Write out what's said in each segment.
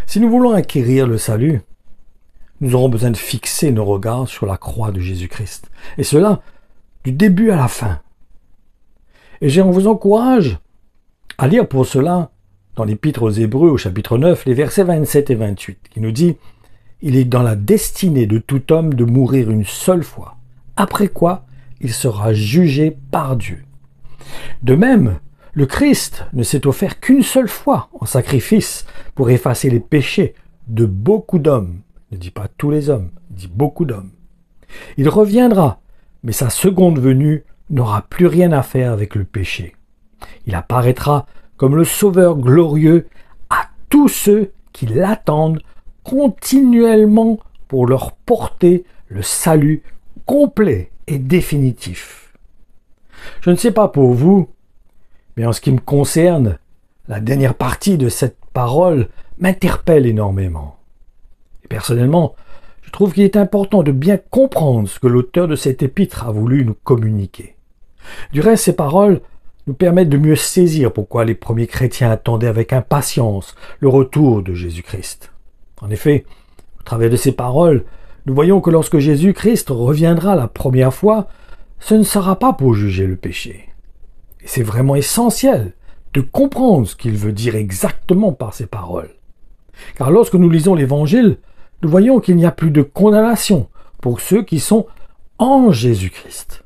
Si nous voulons acquérir le salut, nous aurons besoin de fixer nos regards sur la croix de Jésus-Christ. Et cela, du début à la fin. Et on vous encourage à lire pour cela, dans l'Épître aux Hébreux au chapitre 9, les versets 27 et 28, qui nous dit « Il est dans la destinée de tout homme de mourir une seule fois, après quoi il sera jugé par Dieu. De même, le Christ ne s'est offert qu'une seule fois en sacrifice pour effacer les péchés de beaucoup d'hommes. » Il ne dit pas tous les hommes, il dit beaucoup d'hommes. Il reviendra, mais sa seconde venue n'aura plus rien à faire avec le péché. Il apparaîtra comme le Sauveur glorieux à tous ceux qui l'attendent continuellement pour leur porter le salut complet et définitif. Je ne sais pas pour vous, mais en ce qui me concerne, la dernière partie de cette parole m'interpelle énormément. Et personnellement, je trouve qu'il est important de bien comprendre ce que l'auteur de cet épître a voulu nous communiquer. Du reste, ces paroles nous permettent de mieux saisir pourquoi les premiers chrétiens attendaient avec impatience le retour de Jésus-Christ. En effet, au travers de ces paroles, nous voyons que lorsque Jésus-Christ reviendra la première fois, ce ne sera pas pour juger le péché. Et c'est vraiment essentiel de comprendre ce qu'il veut dire exactement par ces paroles. Car lorsque nous lisons l'Évangile, nous voyons qu'il n'y a plus de condamnation pour ceux qui sont en Jésus-Christ.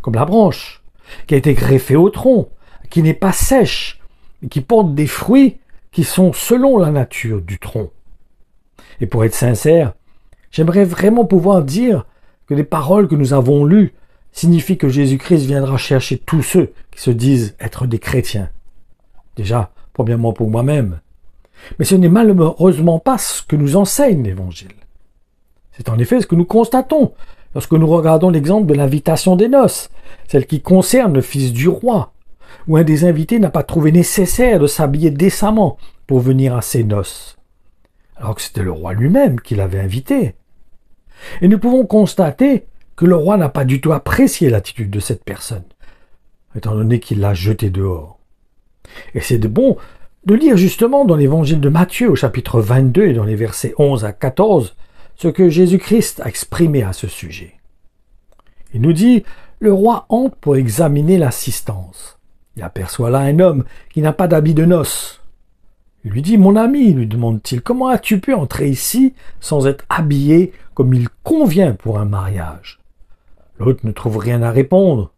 Comme la branche qui a été greffée au tronc, qui n'est pas sèche, et qui porte des fruits qui sont selon la nature du tronc. Et pour être sincère, j'aimerais vraiment pouvoir dire que les paroles que nous avons lues signifient que Jésus-Christ viendra chercher tous ceux qui se disent être des chrétiens. Déjà, premièrement pour moi-même. Mais ce n'est malheureusement pas ce que nous enseigne l'Évangile. C'est en effet ce que nous constatons lorsque nous regardons l'exemple de l'invitation des noces, celle qui concerne le fils du roi, où un des invités n'a pas trouvé nécessaire de s'habiller décemment pour venir à ses noces, alors que c'était le roi lui-même qui l'avait invité. Et nous pouvons constater que le roi n'a pas du tout apprécié l'attitude de cette personne, étant donné qu'il l'a jeté dehors. Et c'est bon de lire justement dans l'évangile de Matthieu au chapitre 22 et dans les versets 11 à 14 ce que Jésus-Christ a exprimé à ce sujet. Il nous dit « Le roi entre pour examiner l'assistance. Il aperçoit là un homme qui n'a pas d'habit de noces. Il lui dit « Mon ami, lui demande-t-il, comment as-tu pu entrer ici sans être habillé comme il convient pour un mariage ?» L'autre ne trouve rien à répondre.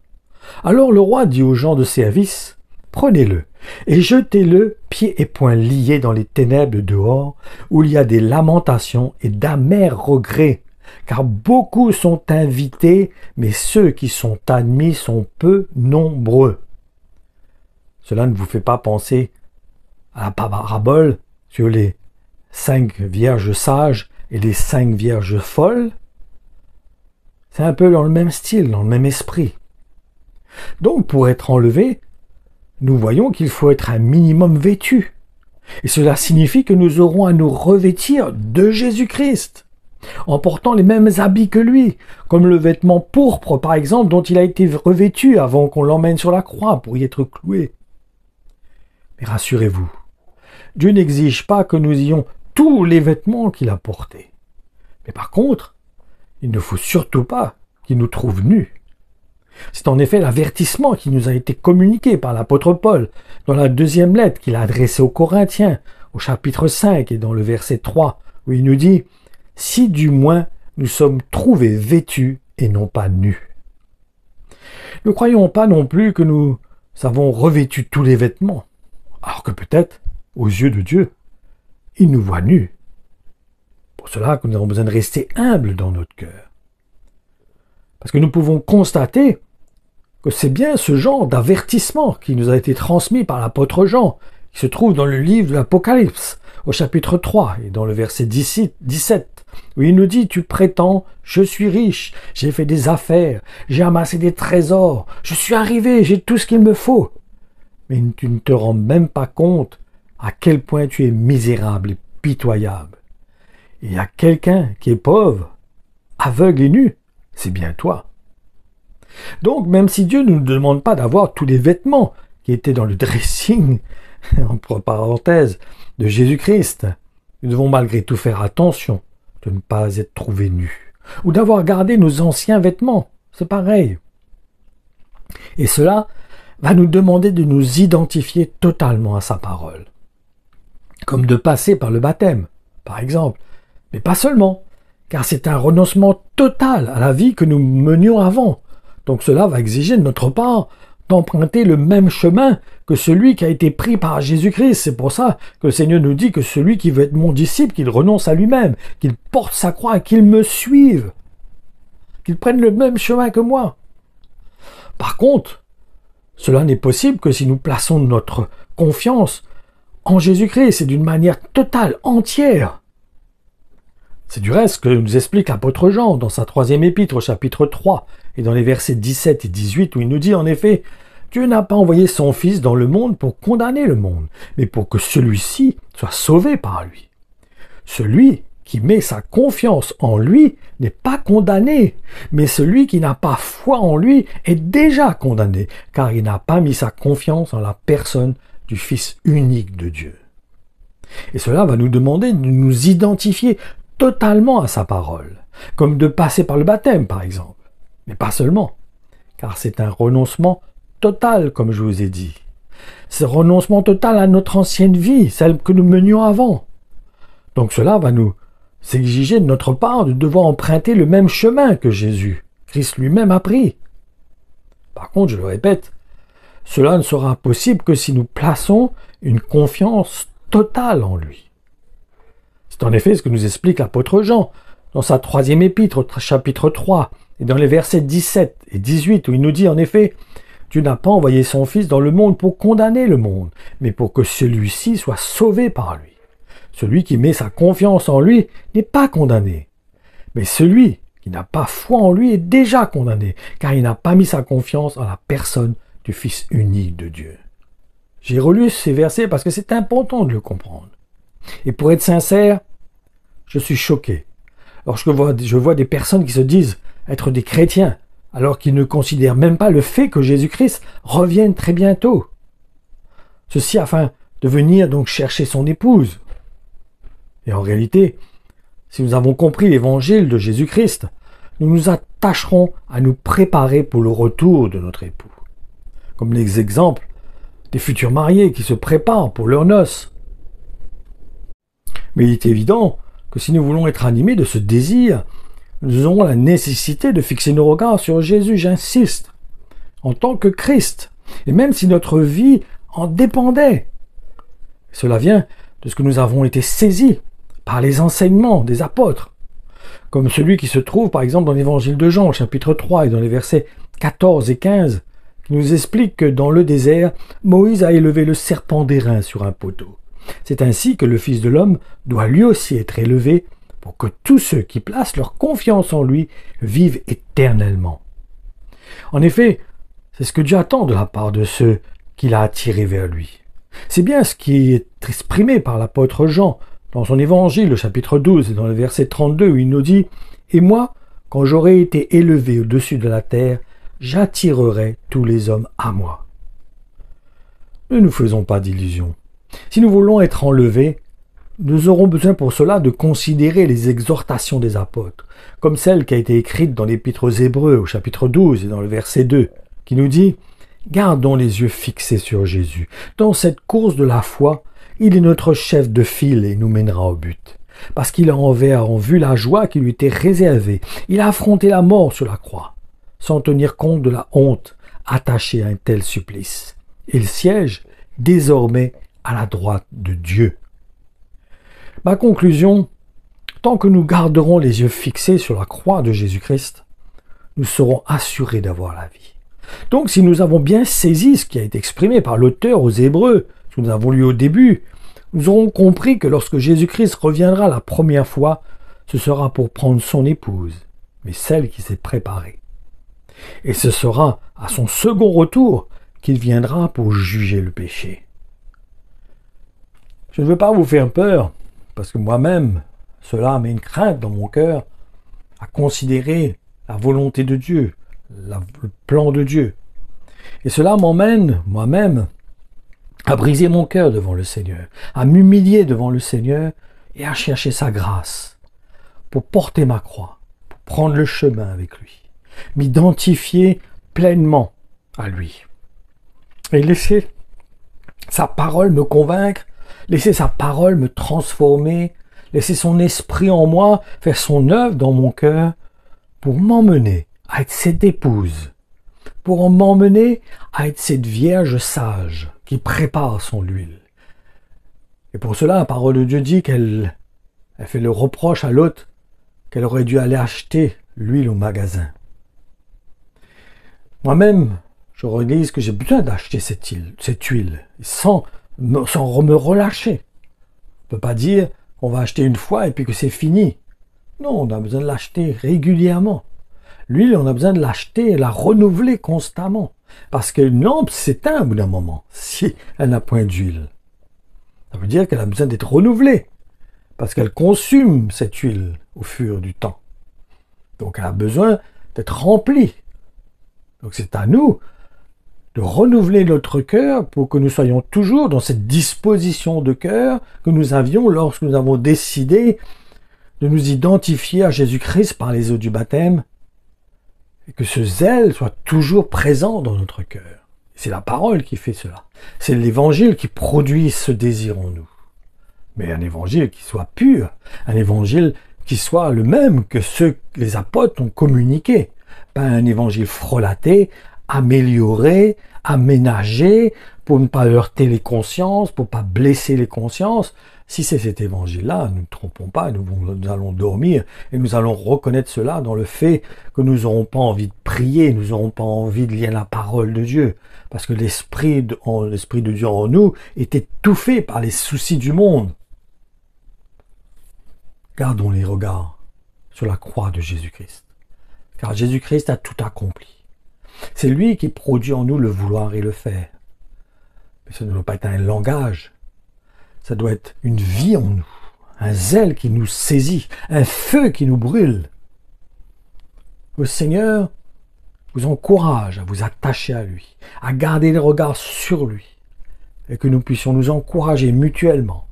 Alors le roi dit aux gens de service « Prenez-le et jetez-le pieds et poings liés dans les ténèbres dehors, où il y a des lamentations et d'amers regrets, car beaucoup sont invités, mais ceux qui sont admis sont peu nombreux. » Cela ne vous fait pas penser à la parabole sur les 5 vierges sages et les 5 vierges folles? C'est un peu dans le même style, dans le même esprit. Donc, pour être enlevé, nous voyons qu'il faut être un minimum vêtu. Et cela signifie que nous aurons à nous revêtir de Jésus-Christ, en portant les mêmes habits que lui, comme le vêtement pourpre, par exemple, dont il a été revêtu avant qu'on l'emmène sur la croix pour y être cloué. Mais rassurez-vous, Dieu n'exige pas que nous ayons tous les vêtements qu'il a portés. Mais par contre, il ne faut surtout pas qu'il nous trouve nus. C'est en effet l'avertissement qui nous a été communiqué par l'apôtre Paul dans la 2e lettre qu'il a adressée aux Corinthiens, au chapitre 5 et dans le verset 3, où il nous dit « Si du moins nous sommes trouvés vêtus et non pas nus ». Ne croyons pas non plus que nous avons revêtu tous les vêtements, alors que peut-être, aux yeux de Dieu, il nous voit nus. Pour cela que nous avons besoin de rester humbles dans notre cœur. Parce que nous pouvons constater que c'est bien ce genre d'avertissement qui nous a été transmis par l'apôtre Jean, qui se trouve dans le livre de l'Apocalypse, au chapitre 3 et dans le verset 17, où il nous dit « Tu prétends, je suis riche, j'ai fait des affaires, j'ai amassé des trésors, je suis arrivé, j'ai tout ce qu'il me faut. » Mais tu ne te rends même pas compte à quel point tu es misérable et pitoyable. Et il y a quelqu'un qui est pauvre, aveugle et nu, c'est bien toi. Donc, même si Dieu ne nous demande pas d'avoir tous les vêtements qui étaient dans le dressing, entre parenthèses, de Jésus-Christ, nous devons malgré tout faire attention de ne pas être trouvés nus, ou d'avoir gardé nos anciens vêtements, c'est pareil. Et cela va nous demander de nous identifier totalement à sa parole, comme de passer par le baptême, par exemple, mais pas seulement, car c'est un renoncement total à la vie que nous menions avant. Donc cela va exiger de notre part d'emprunter le même chemin que celui qui a été pris par Jésus-Christ. C'est pour ça que le Seigneur nous dit que celui qui veut être mon disciple, qu'il renonce à lui-même, qu'il porte sa croix, qu'il me suive, qu'il prenne le même chemin que moi. Par contre, cela n'est possible que si nous plaçons notre confiance en Jésus-Christ, c'est d'une manière totale, entière. C'est du reste ce que nous explique l'apôtre Jean dans sa 3e épître au chapitre 3 et dans les versets 17 et 18 où il nous dit en effet « Dieu n'a pas envoyé son Fils dans le monde pour condamner le monde, mais pour que celui-ci soit sauvé par lui. Celui qui met sa confiance en lui n'est pas condamné, mais celui qui n'a pas foi en lui est déjà condamné, car il n'a pas mis sa confiance en la personne du Fils unique de Dieu. » Et cela va nous demander de nous identifier totalement à sa parole, comme de passer par le baptême par exemple, mais pas seulement, car c'est un renoncement total comme je vous ai dit. C'est un renoncement total à notre ancienne vie, celle que nous menions avant. Donc cela va nous exiger de notre part de devoir emprunter le même chemin que Jésus, Christ lui-même a pris. Par contre, je le répète, cela ne sera possible que si nous plaçons une confiance totale en lui. C'est en effet ce que nous explique l'apôtre Jean dans sa 3e épître, chapitre 3, et dans les versets 17 et 18, où il nous dit en effet « Dieu n'a pas envoyé son Fils dans le monde pour condamner le monde, mais pour que celui-ci soit sauvé par lui. Celui qui met sa confiance en lui n'est pas condamné, mais celui qui n'a pas foi en lui est déjà condamné, car il n'a pas mis sa confiance en la personne du Fils unique de Dieu. » J'ai relu ces versets parce que c'est important de le comprendre. Et pour être sincère, je suis choqué lorsque je vois des personnes qui se disent être des chrétiens, alors qu'ils ne considèrent même pas le fait que Jésus-Christ revienne très bientôt. Ceci afin de venir donc chercher son épouse. Et en réalité, si nous avons compris l'évangile de Jésus-Christ, nous nous attacherons à nous préparer pour le retour de notre époux. Comme les exemples des futurs mariés qui se préparent pour leurs noces. Mais il est évident que si nous voulons être animés de ce désir, nous aurons la nécessité de fixer nos regards sur Jésus, j'insiste, en tant que Christ, et même si notre vie en dépendait. Cela vient de ce que nous avons été saisis par les enseignements des apôtres, comme celui qui se trouve par exemple dans l'évangile de Jean, chapitre 3, et dans les versets 14 et 15, qui nous explique que dans le désert, Moïse a élevé le serpent d'airain sur un poteau. C'est ainsi que le Fils de l'homme doit lui aussi être élevé pour que tous ceux qui placent leur confiance en lui vivent éternellement. En effet, c'est ce que Dieu attend de la part de ceux qu'il a attirés vers lui. C'est bien ce qui est exprimé par l'apôtre Jean dans son évangile, le chapitre 12, et dans le verset 32, où il nous dit « Et moi, quand j'aurai été élevé au-dessus de la terre, j'attirerai tous les hommes à moi. » Ne nous faisons pas d'illusions. Si nous voulons être enlevés, nous aurons besoin pour cela de considérer les exhortations des apôtres, comme celle qui a été écrite dans l'épître aux Hébreux au chapitre 12 et dans le verset 2, qui nous dit « Gardons les yeux fixés sur Jésus. Dans cette course de la foi, il est notre chef de file et nous mènera au but. Parce qu'il a en vue la joie qui lui était réservée. Il a affronté la mort sur la croix, sans tenir compte de la honte attachée à un tel supplice. Il siège désormais à la droite de Dieu. » Ma conclusion, tant que nous garderons les yeux fixés sur la croix de Jésus-Christ, nous serons assurés d'avoir la vie. Donc si nous avons bien saisi ce qui a été exprimé par l'auteur aux Hébreux, ce que nous avons lu au début, nous aurons compris que lorsque Jésus-Christ reviendra la première fois, ce sera pour prendre son épouse, mais celle qui s'est préparée. Et ce sera à son second retour qu'il viendra pour juger le péché. Je ne veux pas vous faire peur, parce que moi-même, cela met une crainte dans mon cœur à considérer la volonté de Dieu, le plan de Dieu. Et cela m'emmène, moi-même, à briser mon cœur devant le Seigneur, à m'humilier devant le Seigneur et à chercher sa grâce pour porter ma croix, pour prendre le chemin avec lui, m'identifier pleinement à lui et laisser sa parole me convaincre, laisser sa parole me transformer, laisser son esprit en moi faire son œuvre dans mon cœur pour m'emmener à être cette épouse, pour m'emmener à être cette vierge sage qui prépare son huile. Et pour cela, la parole de Dieu dit qu'elle fait le reproche à l'autre qu'elle aurait dû aller acheter l'huile au magasin. Moi-même, je réalise que j'ai besoin d'acheter cette huile sans me relâcher. On ne peut pas dire qu'on va acheter une fois et puis que c'est fini. Non, on a besoin de l'acheter régulièrement. L'huile, on a besoin de l'acheter et la renouveler constamment. Parce qu'une lampe s'éteint au bout d'un moment si elle n'a point d'huile. Ça veut dire qu'elle a besoin d'être renouvelée. Parce qu'elle consomme cette huile au fur du temps. Donc elle a besoin d'être remplie. Donc c'est à nous de renouveler notre cœur pour que nous soyons toujours dans cette disposition de cœur que nous avions lorsque nous avons décidé de nous identifier à Jésus-Christ par les eaux du baptême et que ce zèle soit toujours présent dans notre cœur. C'est la parole qui fait cela. C'est l'évangile qui produit ce désir en nous. Mais un évangile qui soit pur, un évangile qui soit le même que ceux que les apôtres ont communiqué. Pas un évangile frelaté, amélioré, aménagé, pour ne pas heurter les consciences, pour ne pas blesser les consciences. Si c'est cet évangile-là, nous ne trompons pas, nous allons dormir et nous allons reconnaître cela dans le fait que nous n'aurons pas envie de prier, nous n'aurons pas envie de lire la parole de Dieu. Parce que l'Esprit de Dieu en nous est étouffé par les soucis du monde. Gardons les regards sur la croix de Jésus-Christ. Car Jésus-Christ a tout accompli. C'est lui qui produit en nous le vouloir et le faire. Mais ça ne doit pas être un langage. Ça doit être une vie en nous. Un zèle qui nous saisit. Un feu qui nous brûle. Le Seigneur vous encourage à vous attacher à lui. À garder les regards sur lui. Et que nous puissions nous encourager mutuellement.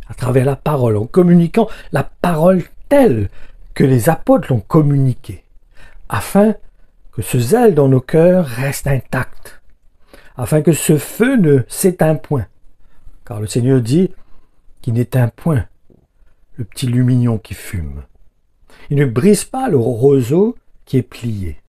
À travers la parole. En communiquant la parole telle que les apôtres l'ont communiquée. Afin que ce zèle dans nos cœurs reste intact, afin que ce feu ne s'éteint point. Car le Seigneur dit qu'il n'éteint point le petit lumignon qui fume. Il ne brise pas le roseau qui est plié.